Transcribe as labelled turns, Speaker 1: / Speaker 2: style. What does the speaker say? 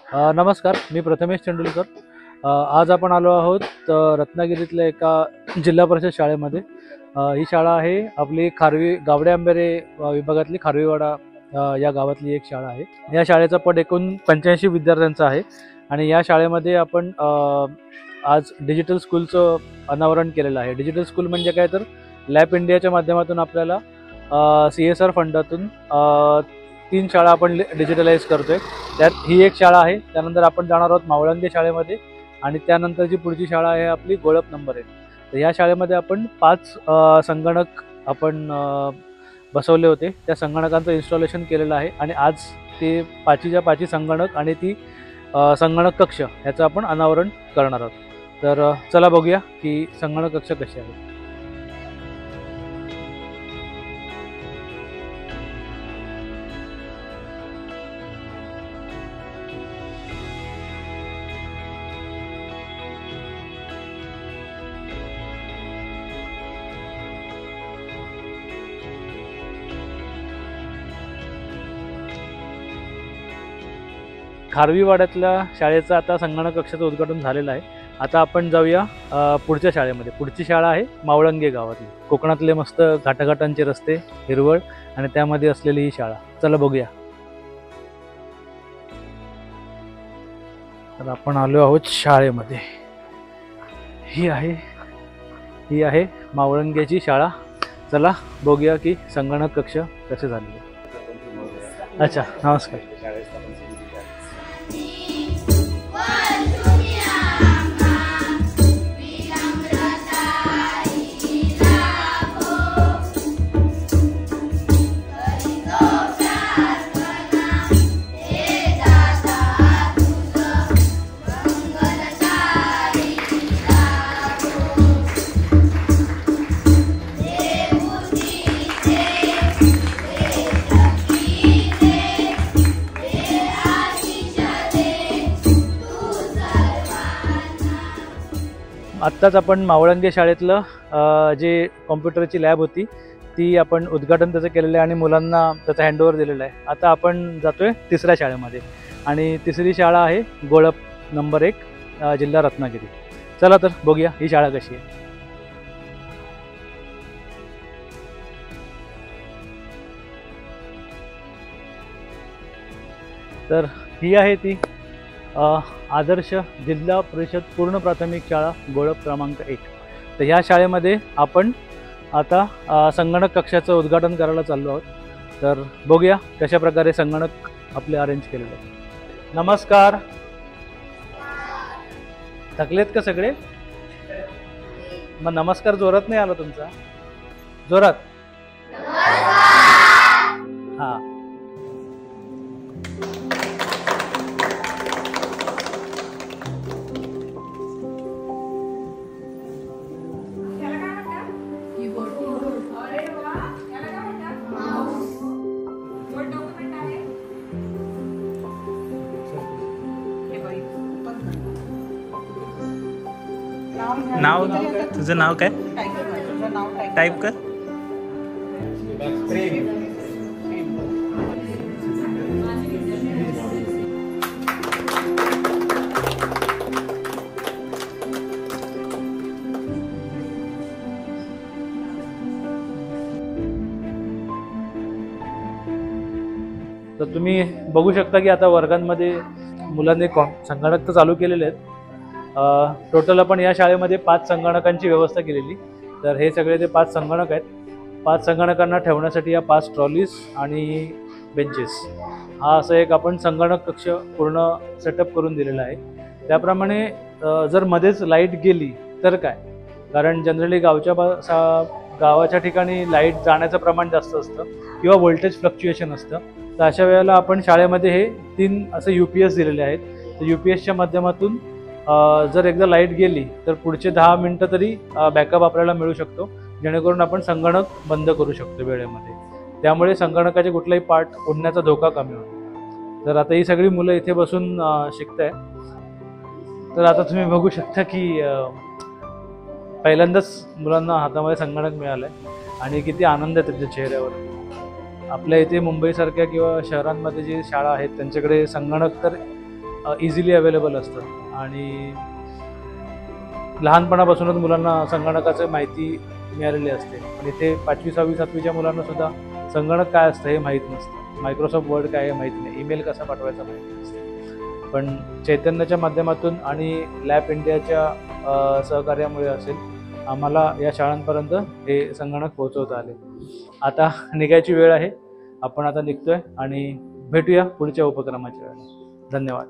Speaker 1: नमस्कार, मी प्रथमेश तेंडुलकर। आज आपण आलो आहोत रत्नागिरीतल्या एका जिल्हा परिषद शाळेमध्ये। ही शाळा आहे आपली खारवी गावडे आंबेरे विभागातली खारवीवाडा या गावातली एक शाळा आहे। या शाळेचा पट एकूण 85 विद्यार्थ्यांचा आहे आणि या शाळेमध्ये आपण आज डिजिटल स्कूलचं अनावरण केलेलं आहे। डिजिटल स्कूल म्हणजे काय तर लॅब इंडियाच्या माध्यमातून आपल्याला CSR फंडातून 3 शाळा आपण डिजिटलाइज करतोय। त्यात ही एक शाळा आहे। त्यानंतर आपण जाणार आहोत मावळंगे शाळेमध्ये आणि त्यानंतरची पुढची शाळा आहे आपली गोळप नंबर 1। तर या शाळेमध्ये आपण 5 संगणक आपण बसवले होते। त्या संगणकांचं इन्स्टॉलेशन केलेलं आहे आणि आज ते 5च्या 5 संगणक आणि ती संगणक कक्ष ह्याचं आपण अनावरण करणार आहोत। तर चला बघूया की संगणक कक्ष कसे आहे। खारवीवाड्यातल्या शाळेचं आता संगणक कक्षाचं उद्घाटन झालेलं आहे। आता आपण जाऊया पुढच्या शाळेमध्ये। पुढची शाळा आहे मावळंगे गावातली। कोकणातले मस्त घाटाघाटांचे रस्ते, हिरवळ आणि त्यामध्ये असलेली ही शाळा। चला बघूया। तर आपण आलो आहोत शाळेमध्ये। ही आहे मावळंगेची शाळा। चला बघूया की संगणक कक्ष कसे झाले। अच्छा, नमस्कार। आत्ताच आपण मावळंगे शाळेतलं जे कॉम्प्युटरची लॅब होती ती आपण उद्घाटन त्याचं केलेलं आहे आणि मुलांना त्याचा हँडओव्हर दिलेला आहे। आता आपण जातोय तिसऱ्या शाळेमध्ये आणि तिसरी शाळा आहे गोळप नंबर 1 जिल्हा रत्नागिरी। चला तर बघूया ही शाळा कशी आहे। तर ही आहे ती आदर्श जिल्हा परिषद पूर्ण प्राथमिक शाळा गोळप क्रमांक 1। तर ह्या शाळेमध्ये आपण आता संगणक कक्षाचं उद्घाटन करायला चाललो आहोत। तर बघूया कशा प्रकारे संगणक आपले अरेंज केलेले आहेत। नमस्कार। थकलेत का सगळे? मग नमस्कार जोरात नाही आला तुमचा? जोरात। हा,
Speaker 2: नाव तुझं नाव काय? टाईप कर।
Speaker 1: तर तुम्ही बघू शकता की आता वर्गांमध्ये मुलांनी संगणक तर चालू केलेले आहेत। टोटल आपण या शाळेमध्ये 5 संगणकांची व्यवस्था केलेली। तर हे सगळे ते 5 संगणक आहेत। 5 संगणकांना ठेवण्यासाठी या 5 ट्रॉलीज आणि बेंचेस हा असं एक आपण संगणक कक्ष पूर्ण सेटअप करून दिलेला आहे। त्याप्रमाणे जर मध्येच लाईट गेली तर काय, कारण जनरली गावाच्या ठिकाणी लाईट जाण्याचं प्रमाण जास्त असतं किंवा व्होल्टेज फ्लक्च्युएशन असतं। तर अशा वेळेला आपण शाळेमध्ये हे 3 असे UPS दिलेले आहेत। तर UPSच्या माध्यमातून जर एकदा लाईट गेली तर पुढचे 10 मिनिटं तरी बॅकअप आपल्याला मिळू शकतो, जेणेकरून आपण संगणक बंद करू शकतो वेळेमध्ये। त्यामुळे संगणकाचे कुठलाही पार्ट उडण्याचा धोका कमी होतो। तर आता ही सगळी मुलं इथे बसून शिकताय। तर आता तुम्ही बघू शकता की पहिल्यांदाच मुलांना हातामध्ये संगणक मिळालंय आणि किती आनंद आहे त्यांच्या चेहऱ्यावर। आपल्या इथे मुंबईसारख्या किंवा शहरांमध्ये जी शाळा आहेत त्यांच्याकडे संगणक तर इझिली अवेलेबल असतं आणि लहानपणापासूनच मुलांना संगणकाचं माहिती मिळालेली असते. पण इथे 5वी 6वी 7वीच्या मुलांना सुद्धा संगणक काय असतं हे माहीत नसतं, मायक्रोसॉफ्ट वर्ड काय हे माहीत नाही, ईमेल कसा पाठवायचा माहीत नसतं. पण चैतन्याच्या माध्यमातून आणि लॅब इंडियाच्या सहकार्यामुळे असेल आम्हाला या शाळांपर्यंत हे संगणक पोहोचवता आले. आता निघायची वेळ आहे, आपण आता निघतोय आणि भेटूया पुढच्या उपक्रमाच्या वेळेला. धन्यवाद.